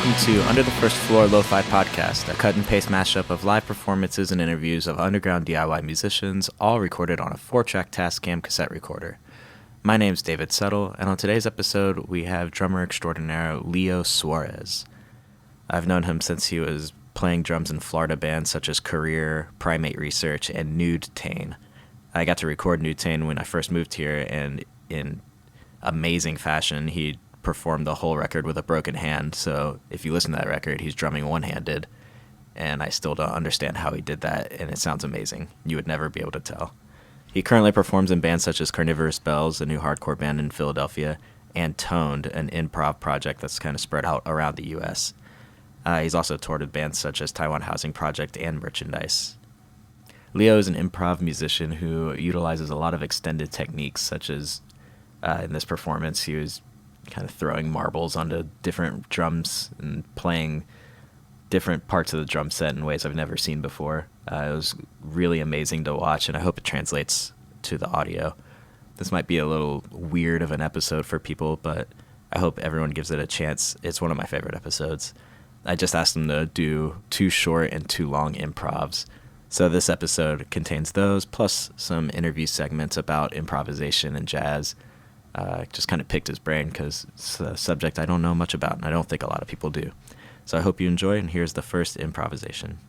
welcome to Under the First Floor Lo-Fi Podcast, a cut-and-paste mashup of live performances and interviews of underground DIY musicians, all recorded on a 4-track Tascam cassette recorder. My name's David Settle, and on today's episode, we have drummer extraordinaire Leo Suarez. I've known him since he was playing drums in Florida bands such as Career, Primate Research, and Nude Tane. I got to record Nude Tane when I first moved here, and in amazing fashion, he performed the whole record with a broken hand. So if you listen to that record, he's drumming one-handed, and I still don't understand how he did that, and it sounds amazing. You would never be able to tell. He currently performs in bands such as Carnivorous Bells, a new hardcore band in Philadelphia, and Toned, an improv project that's kind of spread out around the U.S. He's also toured with bands such as Taiwan Housing Project and Merchandise. Leo is an improv musician who utilizes a lot of extended techniques, such as in this performance, he was kind of throwing marbles onto different drums and playing different parts of the drum set in ways I've never seen before. It was really amazing to watch, and I hope it translates to the audio. This might be a little weird of an episode for people, but I hope everyone gives it a chance. It's one of my favorite episodes. I just asked them to do 2 short and 2 long improvs. So this episode contains those, plus some interview segments about improvisation and jazz. Just kind of picked his brain because it's a subject I don't know much about, and I don't think a lot of people do. So I hope you enjoy, and here's the first improvisation.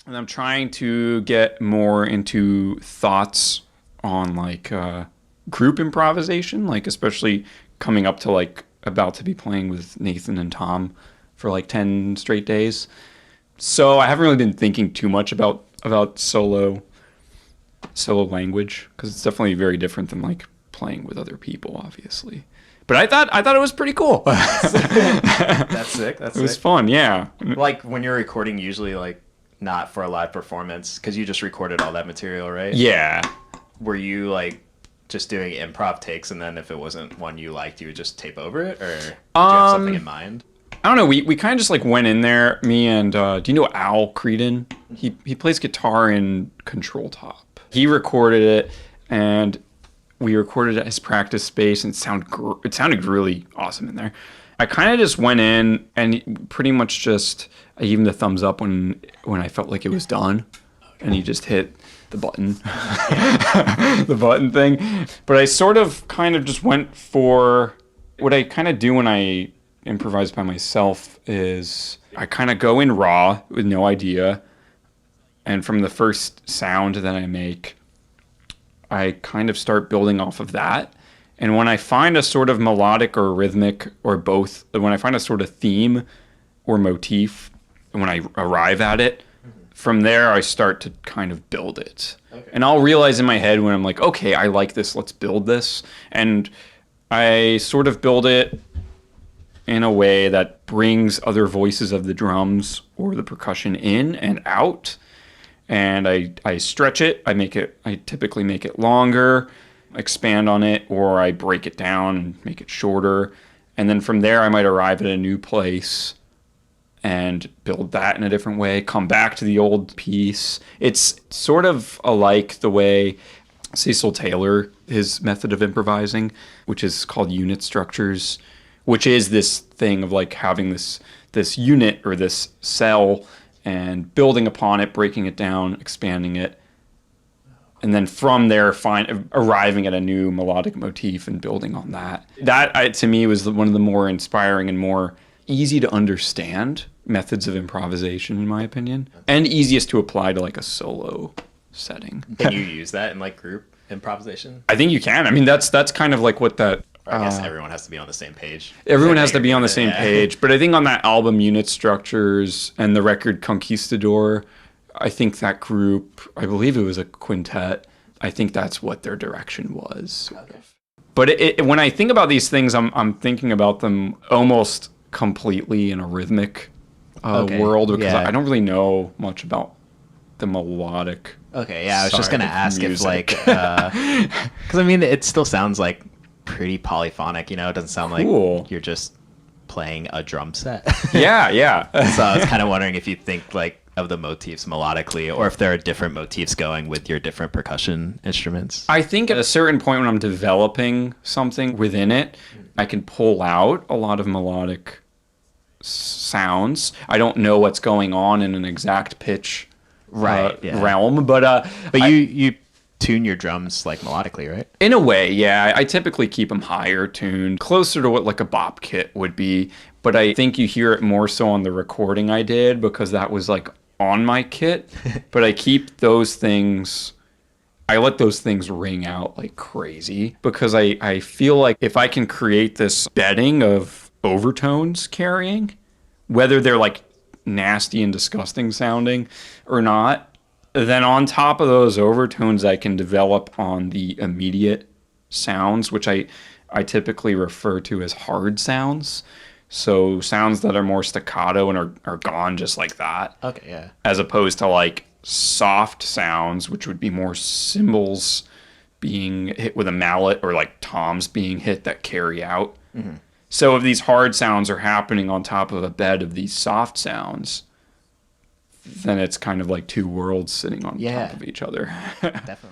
And I'm trying to get more into thoughts on like group improvisation, like especially coming up to like about to be playing with Nathan and Tom for like 10 straight days. So I haven't really been thinking too much about solo language, because it's definitely very different than like playing with other people, obviously. But I thought it was pretty cool. That's sick. It was fun, yeah. Like when you're recording, usually like not for a live performance, because you just recorded all that material, right? Yeah. Were you like just doing improv takes, and then if it wasn't one you liked, you would just tape over it, or did you have something in mind? I don't know. We kind of just like went in there. Me and do you know Al Creedon? He plays guitar in Control Top. He recorded it, and we recorded at his practice space, and it sounded really awesome in there. I kind of just went in and pretty much just I gave him the thumbs up when I felt like it was done, and he just hit the button, the button thing. But I sort of kind of just went for what I kind of do when I improvise by myself is I kind of go in raw with no idea, and from the first sound that I make, I kind of start building off of that. And when I find a sort of melodic or rhythmic or both, when I find a sort of theme or motif, when I arrive at it, from there I start to kind of build it. Okay. And I'll realize in my head when I'm like, okay, I like this, let's build this. And I sort of build it in a way that brings other voices of the drums or the percussion in and out. And I stretch it. I typically make it longer, expand on it, or I break it down and make it shorter. And then from there, I might arrive at a new place and build that in a different way, come back to the old piece. It's sort of alike the way Cecil Taylor, his method of improvising, which is called unit structures, which is this thing of like having this unit or this cell and building upon it, breaking it down, expanding it, and then from there arriving at a new melodic motif and building on that. That, to me, was one of the more inspiring and more easy to understand methods of improvisation, in my opinion, and easiest to apply to like a solo setting. Can you use that in like group improvisation? I think you can. I mean, that's kind of like what that... I guess everyone has to be on the same page. Everyone has to be on the same page. But I think on that album, Unit Structures, and the record Conquistador, I think that group, I believe it was a quintet, I think that's what their direction was. Okay. But when I think about these things, I'm thinking about them almost completely in a rhythmic world, because I don't really know much about the melodic. Okay, yeah, I was just going to ask music. If like, because I mean, it still sounds like pretty polyphonic, you know? It doesn't sound like you're just playing a drum set. Yeah. So I was kind of wondering if you think like of the motifs melodically, or if there are different motifs going with your different percussion instruments. I think at a certain point when I'm developing something within it, I can pull out a lot of melodic sounds. I don't know what's going on in an exact pitch realm, but you tune your drums like melodically, right? In a way, yeah. I typically keep them higher tuned, closer to what like a bop kit would be. But I think you hear it more so on the recording I did, because that was like on my kit. But I keep those things, I let those things ring out like crazy, because I feel like if I can create this bedding of overtones carrying, whether they're like nasty and disgusting sounding or not, then on top of those overtones, I can develop on the immediate sounds, which I typically refer to as hard sounds. So sounds that are more staccato and are gone just like that. Okay, yeah. As opposed to like soft sounds, which would be more cymbals being hit with a mallet, or like toms being hit that carry out. Mm-hmm. So if these hard sounds are happening on top of a bed of these soft sounds, then it's kind of like two worlds sitting on top of each other. Definitely.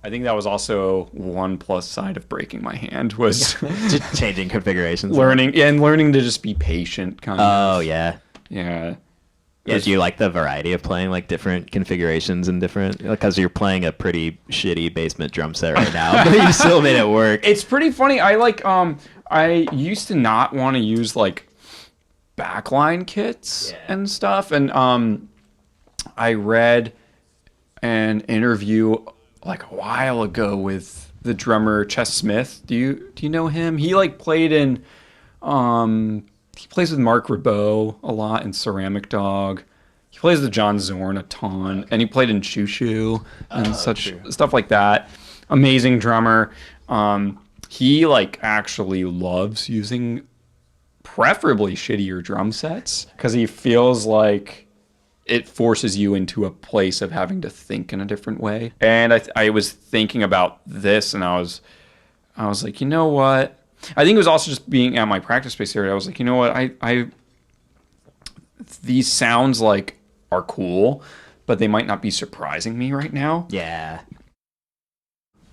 I think that was also one plus side of breaking my hand was Just changing configurations. learning to just be patient. Kind of. Oh yeah. Yeah. Yeah, do you like the variety of playing like different configurations and different, because you're playing a pretty shitty basement drum set right now, but you still made it work. It's pretty funny. I used to not want to use like backline kits and stuff, and I read an interview like a while ago with the drummer Chess Smith. Do you know him? He like played in he plays with Mark Ribot a lot in Ceramic Dog. He plays with John Zorn a ton, and he played in Choo Choo and stuff like that. Amazing drummer. He like actually loves using preferably shittier drum sets because he feels like it forces you into a place of having to think in a different way. And I was thinking about this, and I was like, you know what? I think it was also just being at my practice space area. I was like, you know what? I these sounds like are cool, but they might not be surprising me right now. Yeah.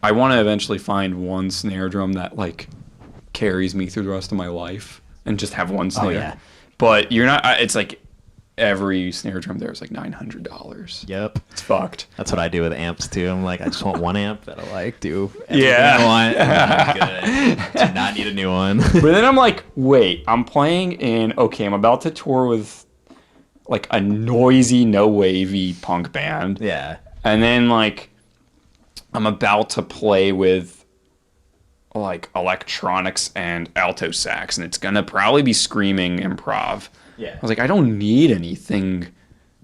I want to eventually find one snare drum that like carries me through the rest of my life and just have one snare. Oh yeah. But you're not. It's like every snare drum there is like $900. Yep. It's fucked. That's what I do with amps too. I'm like, I just want one amp that'll like do everything Yeah. I want. And good. Do not need a new one. But then I'm like, wait, I'm about to tour with like a noisy, no wavy punk band. Yeah. And then like I'm about to play with like electronics and alto sax, and it's gonna probably be screaming improv. Yeah. I was like, I don't need anything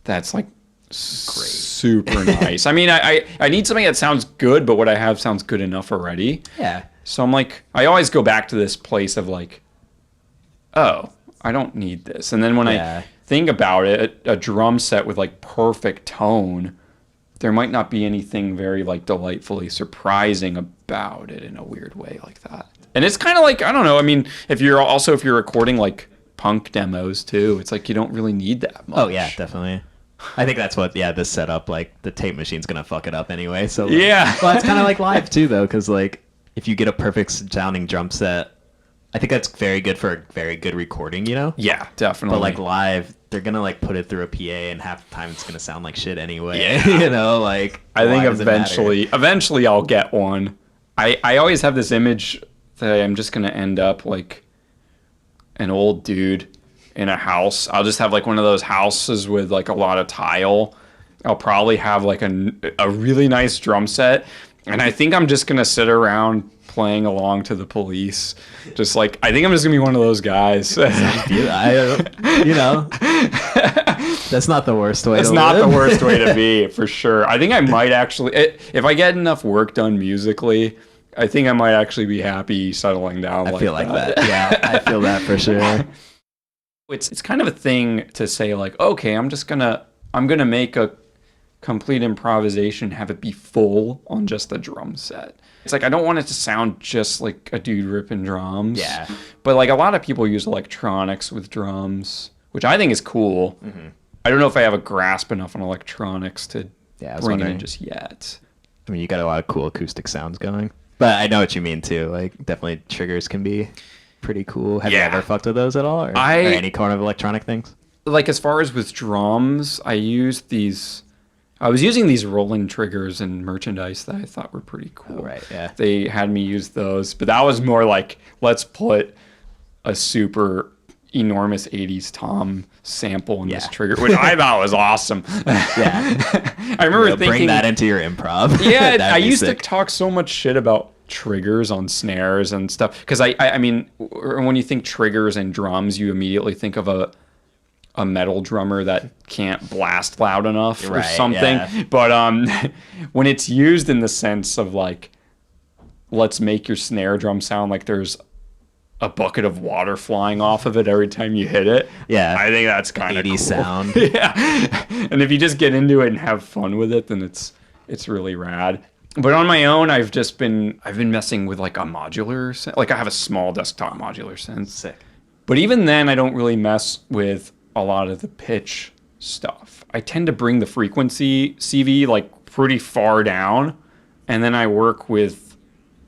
that's like super nice. I mean, I need something that sounds good, but what I have sounds good enough already. Yeah. So I'm like, I always go back to this place of like, oh, I don't need this. And then when I think about it, a drum set with like perfect tone, there might not be anything very like delightfully surprising about it in a weird way like that. And it's kind of like, I don't know. I mean, if you're recording like punk demos too, it's like you don't really need that much. Oh yeah, definitely. I think that's what this setup, like the tape machine's gonna fuck it up anyway. So like, yeah. Well, it's kind of like live too though, because like if you get a perfect sounding drum set, I think that's very good for a very good recording, you know? Yeah, definitely. But like live, they're gonna like put it through a PA, and half the time it's gonna sound like shit anyway. Yeah. You know, like I think eventually I'll get one. I always have this image that I'm just gonna end up like an old dude in a house. I'll just have like one of those houses with like a lot of tile. I'll probably have like a really nice drum set, and I think I'm just gonna sit around playing along to the Police. Just like, I think I'm just gonna be one of those guys. You know, that's not the worst way. It's not the worst way to be, for sure. I think I might actually, if I get enough work done musically, I think I might actually be happy settling down. I feel like that. Yeah, I feel that for sure. It's kind of a thing to say like, okay, I'm gonna make a complete improvisation, have it be full on just the drum set. It's like, I don't want it to sound just like a dude ripping drums. Yeah. But like a lot of people use electronics with drums, which I think is cool. Mm-hmm. I don't know if I have a grasp enough on electronics to bring it in just yet. I mean, you got a lot of cool acoustic sounds going. But I know what you mean too. Like, definitely triggers can be pretty cool. Have you ever fucked with those at all? Or any kind of electronic things? Like, as far as with drums, I was using these rolling triggers and merchandise that I thought were pretty cool. Oh, right, yeah. They had me use those, but that was more like, let's put a super enormous 80s Tom sample in this trigger, which I thought was awesome. Yeah. I remember thinking... Bring that into your improv. Yeah, I used to talk so much shit about triggers on snares and stuff, because I mean, when you think triggers and drums, you immediately think of a metal drummer that can't blast loud enough or something. Yeah. But when it's used in the sense of like, let's make your snare drum sound like there's a bucket of water flying off of it every time you hit it. Yeah. I think that's kind of cool. sound. Yeah. And if you just get into it and have fun with it, then it's really rad. But on my own, I've been messing with like a modular, like I have a small desktop modular synth. Sick. But even then, I don't really mess with a lot of the pitch stuff. I tend to bring the frequency CV like pretty far down And then I work with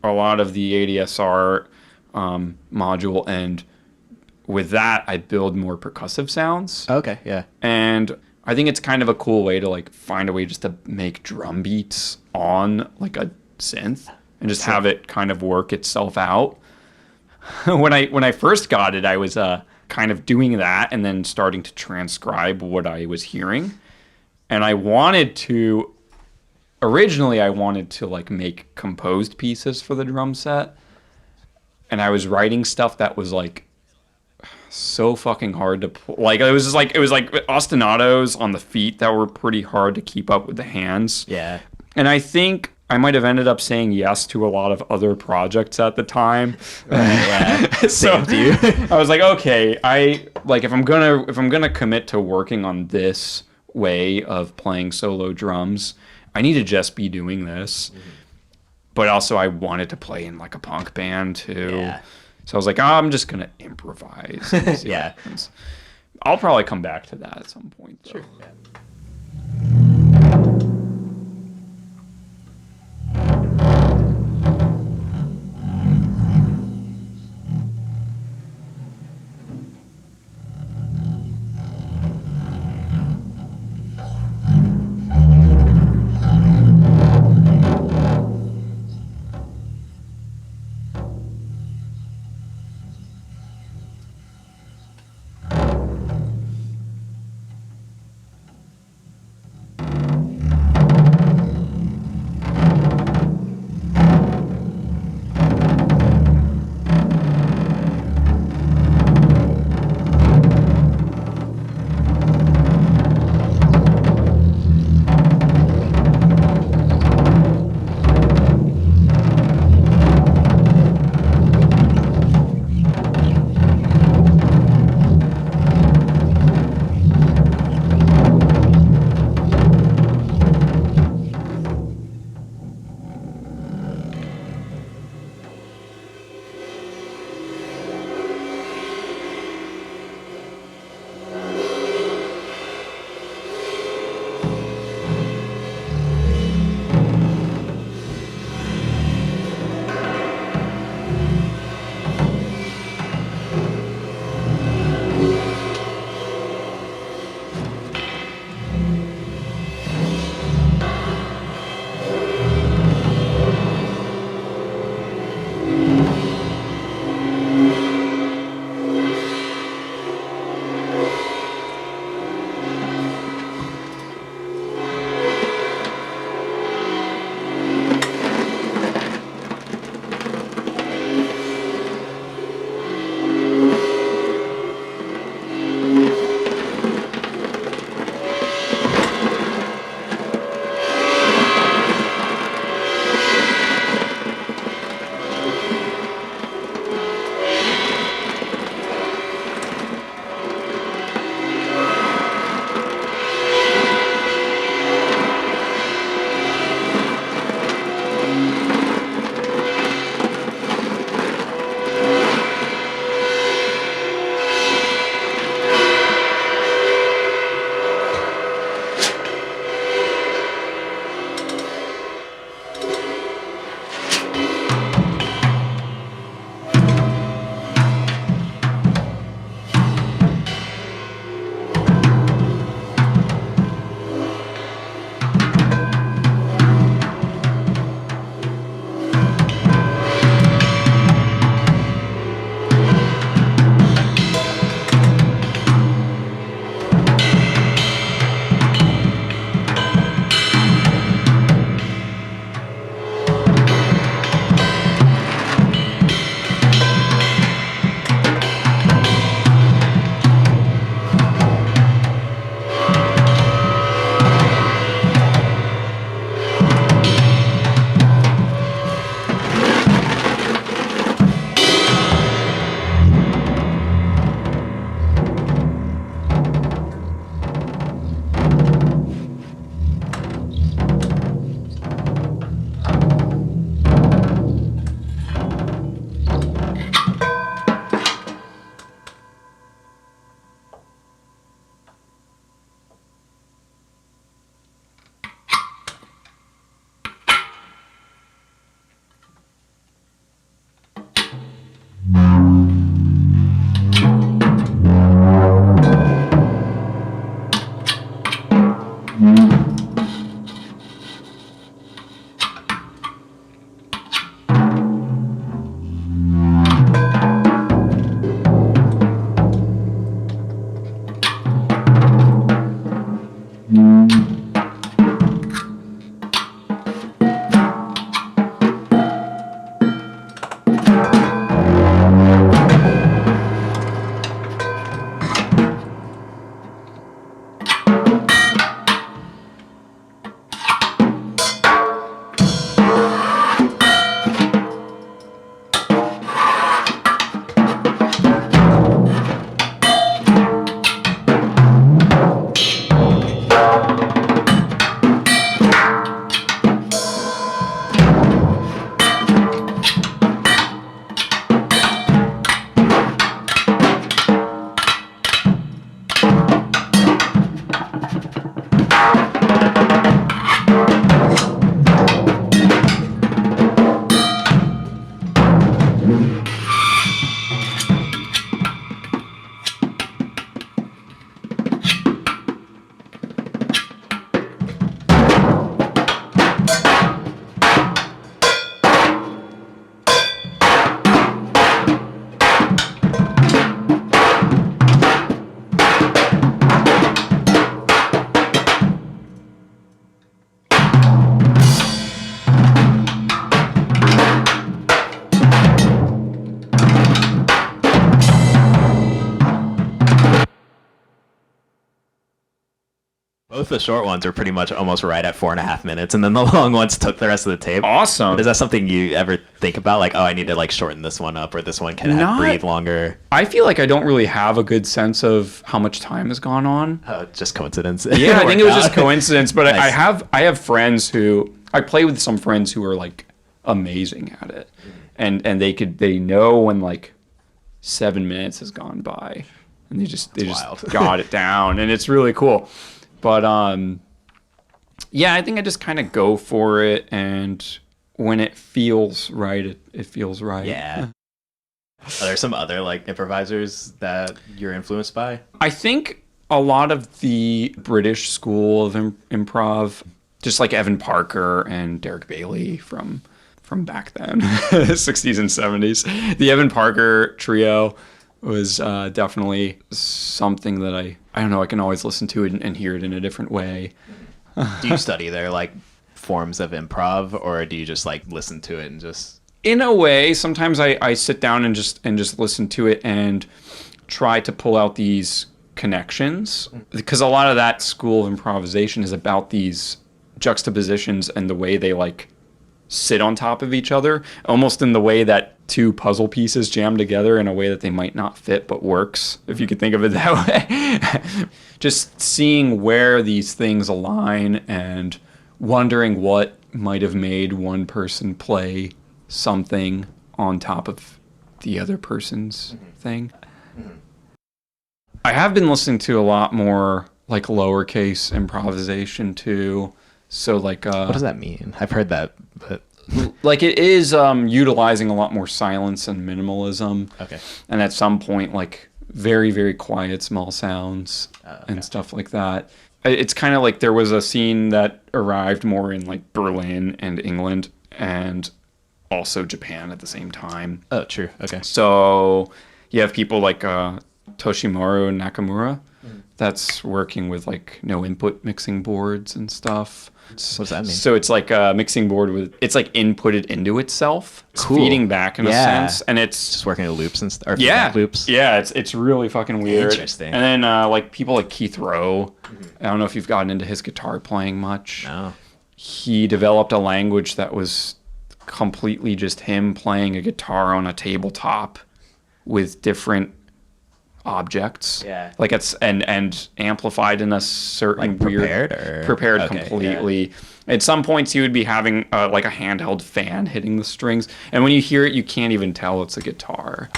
a lot of the ADSR module, and with that, I build more percussive sounds. Okay, yeah. And I think it's kind of a cool way to like find a way just to make drum beats on like a synth and just have it kind of work itself out. When I first got it, I was kind of doing that and then starting to transcribe what I was hearing. And originally I wanted to like make composed pieces for the drum set. And I was writing stuff that was like so fucking hard to pull. Like it was like ostinatos on the feet that were pretty hard to keep up with the hands. Yeah. And I think I might have ended up saying yes to a lot of other projects at the time. Yeah. So Same to you. I was like, okay, if I'm gonna commit to working on this way of playing solo drums, I need to just be doing this. Mm-hmm. But also I wanted to play in like a punk band too. Yeah. So I was like, I'm just gonna improvise. And see what happens. I'll probably come back to that at some point, though. Sure. Yeah. Both the short ones are pretty much almost right at 4.5 minutes, and then the long ones took the rest of the tape. Awesome. Is that something you ever think about? Like, oh, I need to like shorten this one up, or this one can breathe longer? I feel like I don't really have a good sense of how much time has gone on. Oh, just coincidence. Yeah, I think it was just coincidence. But Nice. I have friends who I play with some friends who are like amazing at it, and they know when like 7 minutes has gone by, and they just wild. got it down, and it's really cool. But yeah, I think I just kind of go for it, and when it feels right, it feels right. Yeah. Are there some other like improvisers that you're influenced by? I think a lot of the British school of improv, just like Evan Parker and Derek Bailey from back then, 60s and 70s. The Evan Parker trio was definitely something that I don't know, I can always listen to it and hear it in a different way. Do you study their like forms of improv, or do you just like listen to it and just... In a way, sometimes I sit down and just listen to it and try to pull out these connections, because a lot of that school of improvisation is about these juxtapositions and the way they like sit on top of each other, almost in the way that two puzzle pieces jam together in a way that they might not fit but works, if you could think of it that way. Just seeing where these things align and wondering what might have made one person play something on top of the other person's thing. I have been listening to a lot more like lowercase improvisation too. So like What does that mean? I've heard that, but... like it is utilizing a lot more silence and minimalism. Okay. And at some point like very, very quiet small sounds and stuff like that. It's kind of like there was a scene that arrived more in like Berlin and England and also Japan at the same time. Oh, true. Okay. So you have people like Toshimaru Nakamura that's working with like no input mixing boards and stuff. What does that mean? So it's like a mixing board with, it's like inputted into itself. It's Cool. feeding back in a sense. And it's just working with loops and stuff. yeah, Loops. yeah, it's really fucking weird. Interesting. And then like people like Keith Rowe, I don't know if you've gotten into his guitar playing much. No. He developed a language that was completely just him playing a guitar on a tabletop with different objects. Yeah. Like it's and amplified in a certain Like prepared weird or... prepared Okay, completely. At some points he would be having like a handheld fan hitting the strings, and when you hear it you can't even tell it's a guitar.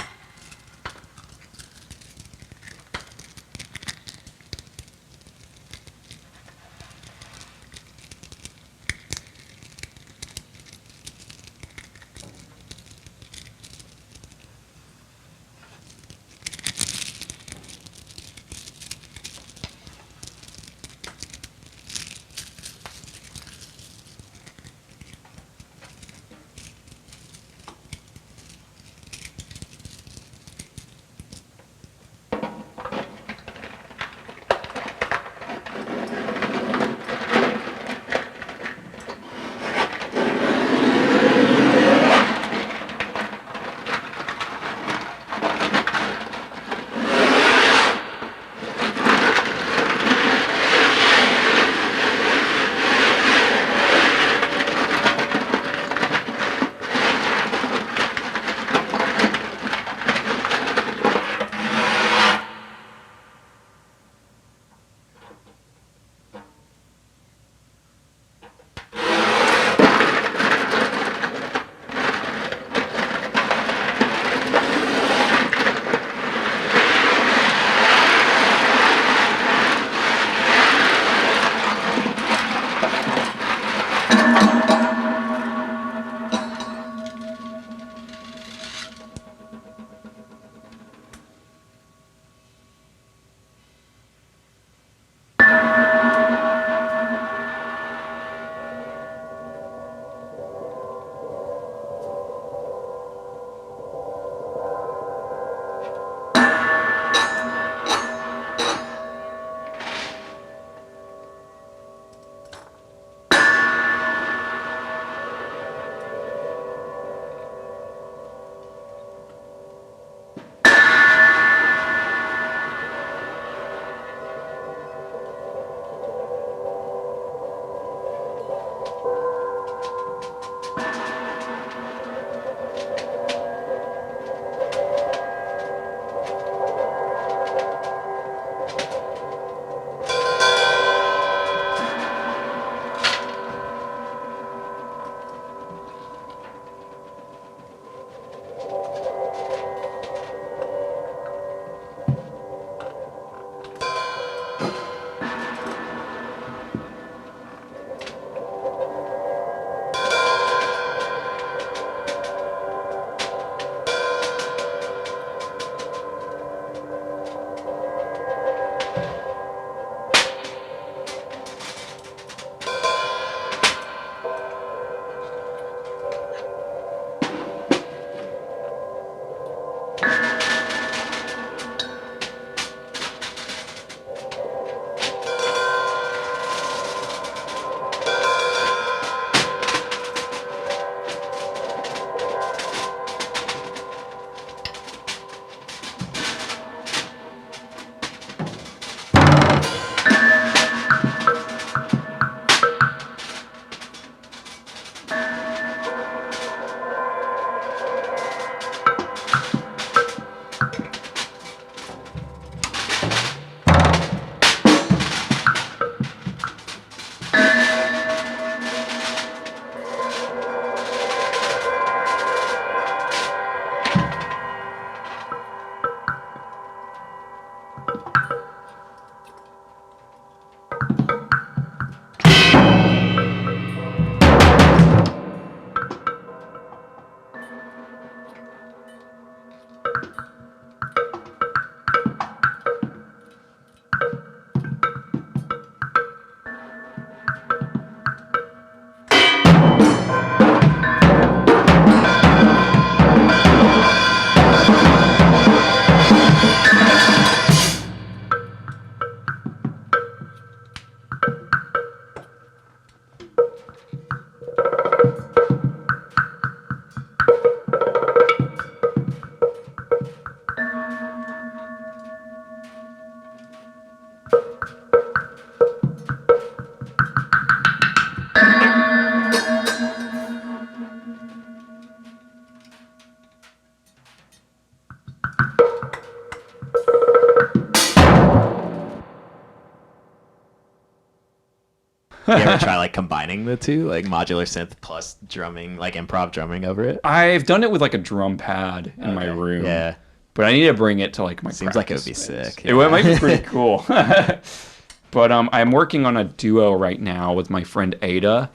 You ever try like combining the two, like modular synth plus drumming, like improv drumming over it? I've done it with like a drum pad in my room. Yeah. But I need to bring it to like my Seems like it would practice be space. sick. It might be pretty cool. But I'm working on a duo right now with my friend Ada.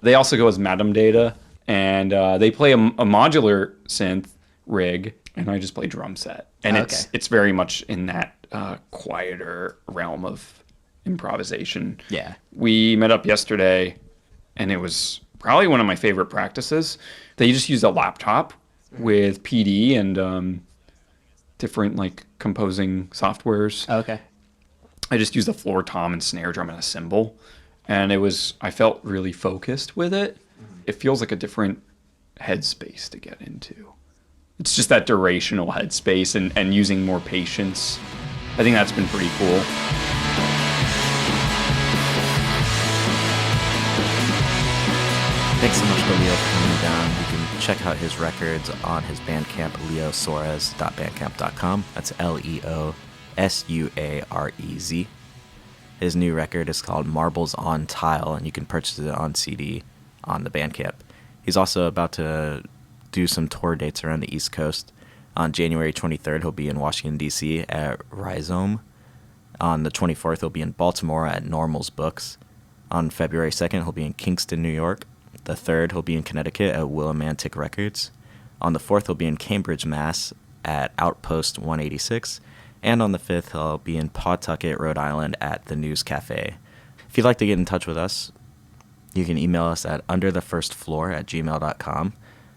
They also go as Madame Data, and they play a modular synth rig, and I just play drum set. And it's very much in that quieter realm of improvisation. Yeah. We met up yesterday, and it was probably one of my favorite practices. They just used a laptop with PD and different like composing softwares. Okay. I just used a floor tom and snare drum and a cymbal, and I felt really focused with it. It feels like a different headspace to get into. It's just that durational headspace and using more patience. I think that's been pretty cool. Thanks so much to Leo for coming down. You can check out his records on his Bandcamp, leosuarez.bandcamp.com. That's LeoSuarez. His new record is called Marbles on Tile, and you can purchase it on CD on the Bandcamp. He's also about to do some tour dates around the East Coast. On January 23rd, he'll be in Washington, D.C. at Rhizome. On the 24th, he'll be in Baltimore at Normal's Books. On February 2nd, he'll be in Kingston, New York. The 3rd, he'll be in Connecticut at Willimantic Records. On the 4th, he'll be in Cambridge, Mass. at Outpost 186. And on the 5th, he'll be in Pawtucket, Rhode Island at the News Cafe. If you'd like to get in touch with us, you can email us at underthefirstfloor@gmail.com.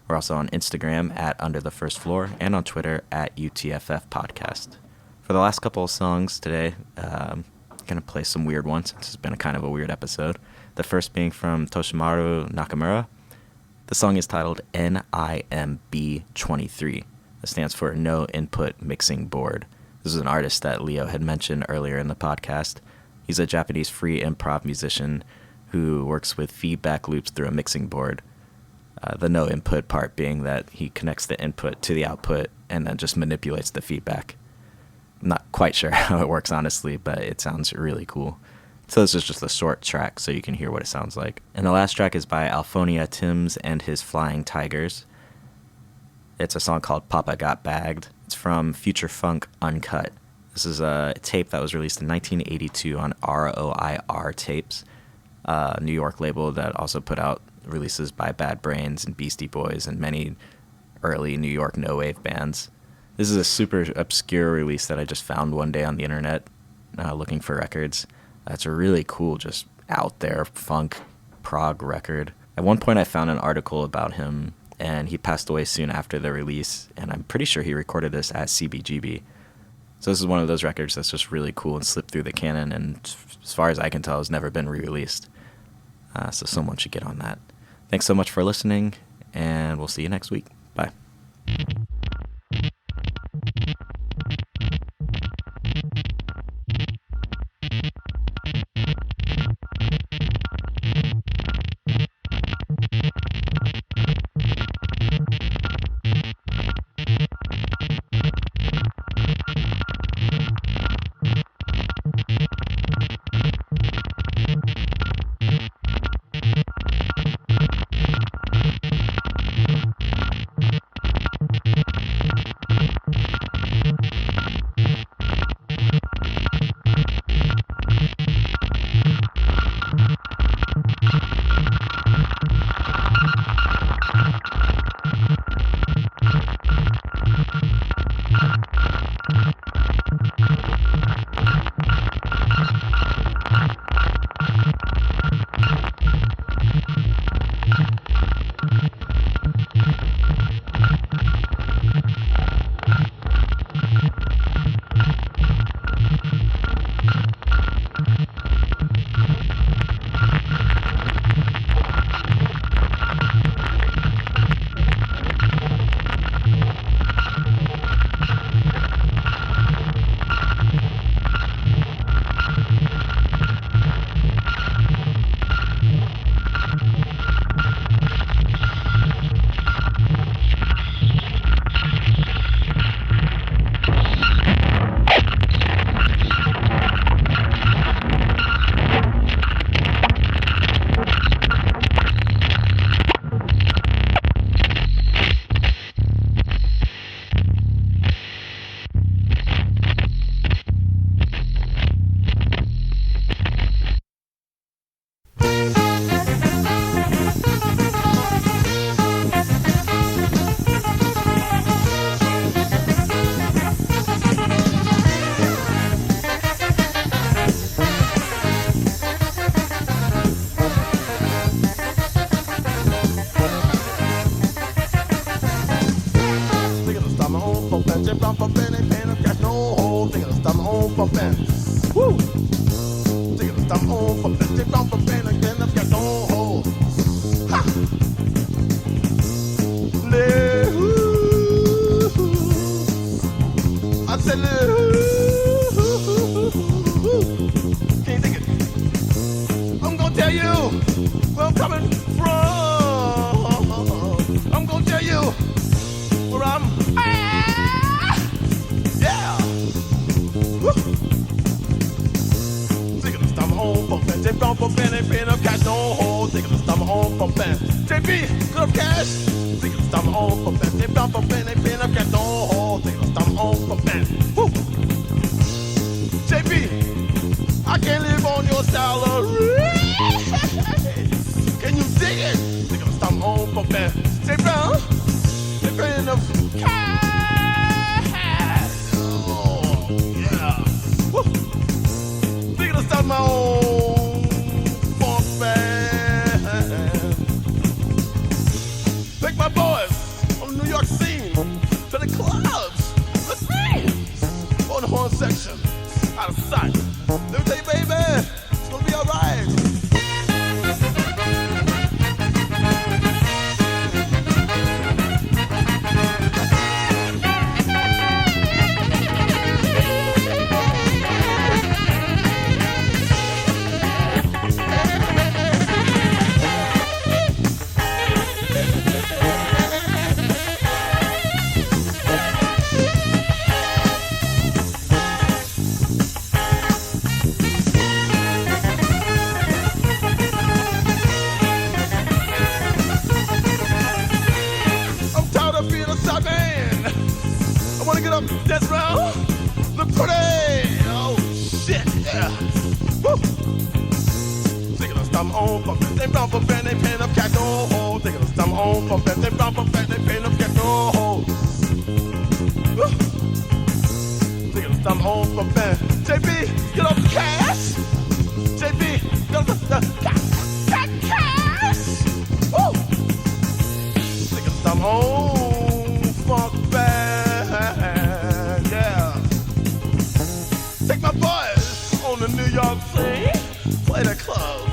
We're also on Instagram at underthefirstfloor and on Twitter at UTFF Podcast. For the last couple of songs today, I'm going to play some weird ones since it's been a kind of a weird episode. The first being from Toshimaru Nakamura. The song is titled NIMB23. That stands for No Input Mixing Board. This is an artist that Leo had mentioned earlier in the podcast. He's a Japanese free improv musician who works with feedback loops through a mixing board. The no input part being that he connects the input to the output and then just manipulates the feedback. I'm not quite sure how it works, honestly, but it sounds really cool. So this is just a short track so you can hear what it sounds like. And the last track is by Alphonia Timms and his Flying Tigers. It's a song called Papa Got Bagged. It's from Future Funk Uncut. This is a tape that was released in 1982 on ROIR Tapes, a New York label that also put out releases by Bad Brains and Beastie Boys and many early New York no-wave bands. This is a super obscure release that I just found one day on the internet looking for records. It's a really cool, just out there funk prog record. At one point I found an article about him, and he passed away soon after the release, and I'm pretty sure he recorded this at CBGB. So this is one of those records that's just really cool and slipped through the canon, and as far as I can tell, has never been re-released. So someone should get on that. Thanks so much for listening, and we'll see you next week. Bye. tell you where I'm coming from. I'm gonna tell you where I'm at. Yeah. Woo. Taking a stomach on for fan. They bound for fan. They paying up cash. No hold. Taking a stomach on for fan. JB, good up cash. Taking a stomach on for fan. They bound for fan. They paying up cash. No hold. Taking a stomach on for fan. Woo. JB, I can't live on your salary. Can you dig it? They're gonna stop home for fan. Say Brown, they're paying enough cash. Oh, yeah. Woo. They're gonna start my own funk band. Take my boys on the New York scene to the clubs, the streets, on the horn section. Out of sight. Let me tell you, baby, it's gonna be alright. That's round. Look pretty. Oh, shit. Yeah. Woo. Taking a stomach on for fan. They bound for fan. They paying up cash. No hold. Taking a stomach on for fan. They bound for fan. They paying up cash. No hold. Woo. Taking a stomach on for fan. JB, get off the cash. JB, get off the cash. Woo. Taking a stomach on funk band. Take my boys on the New York scene, play the club.